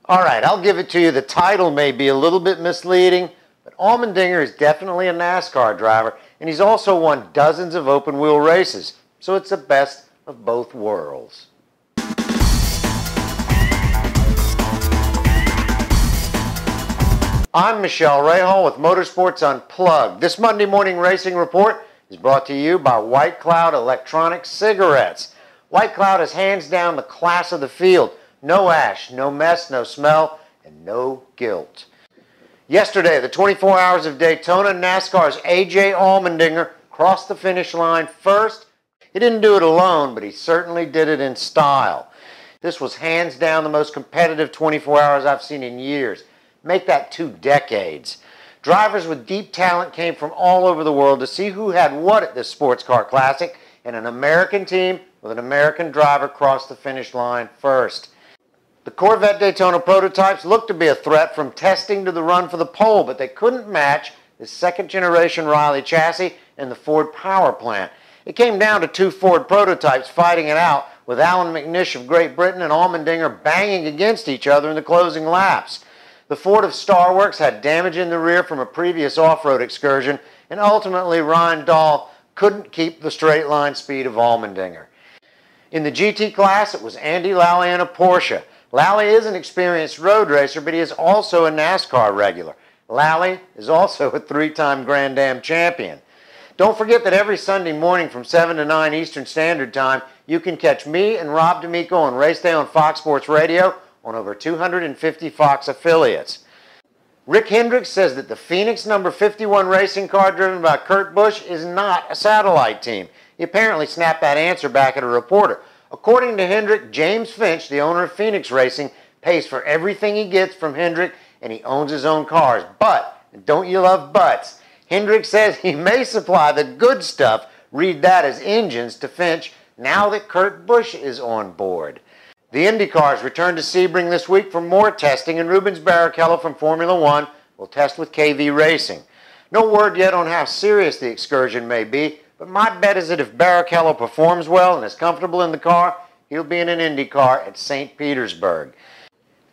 All right, I'll give it to you. The title may be a little bit misleading, but Allmendinger is definitely a NASCAR driver, and he's also won dozens of open-wheel races, so it's the best of both worlds. I'm Michele Rahal with Motorsports Unplugged. This Monday morning racing report is brought to you by White Cloud Electronic Cigarettes. White Cloud is hands down the class of the field. No ash, no mess, no smell, and no guilt. Yesterday, the 24 Hours of Daytona, NASCAR's A.J. Allmendinger crossed the finish line first. He didn't do it alone, but he certainly did it in style. This was hands down the most competitive 24 hours I've seen in years. Make that 2 decades. Drivers with deep talent came from all over the world to see who had what at this sports car classic, and an American team with an American driver crossed the finish line first. The Corvette Daytona prototypes looked to be a threat from testing to the run for the pole, but they couldn't match the second-generation Rahal chassis and the Ford power plant. It came down to 2 Ford prototypes fighting it out, with Alan McNish of Great Britain and Allmendinger banging against each other in the closing laps. The Ford of Star Works had damage in the rear from a previous off-road excursion, and ultimately Ryan Dahl couldn't keep the straight line speed of Allmendinger. In the GT class, it was Andy Lally in a Porsche. Lally is an experienced road racer, but he is also a NASCAR regular. Lally is also a 3-time Grand Am champion. Don't forget that every Sunday morning from 7 to 9 Eastern Standard Time, you can catch me and Rob D'Amico on Race Day on Fox Sports Radio on over 250 Fox affiliates. Rick Hendrick says that the Phoenix number 51 racing car driven by Kurt Busch is not a satellite team. He apparently snapped that answer back at a reporter. According to Hendrick, James Finch, the owner of Phoenix Racing, pays for everything he gets from Hendrick, and he owns his own cars. But, and don't you love buts, Hendrick says he may supply the good stuff, read that as engines, to Finch now that Kurt Busch is on board. The IndyCars return to Sebring this week for more testing, and Rubens Barrichello from Formula One will test with KV Racing. No word yet on how serious the excursion may be, but my bet is that if Barrichello performs well and is comfortable in the car, he'll be in an IndyCar at St. Petersburg.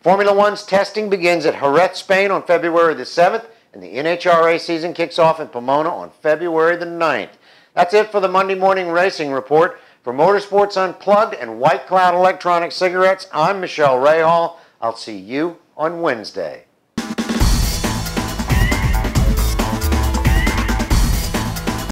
Formula One's testing begins at Jerez, Spain on February the 7th, and the NHRA season kicks off in Pomona on February the 9th. That's it for the Monday morning racing report. For Motorsports Unplugged and White Cloud Electronic Cigarettes, I'm Michele Rahal. I'll see you on Wednesday.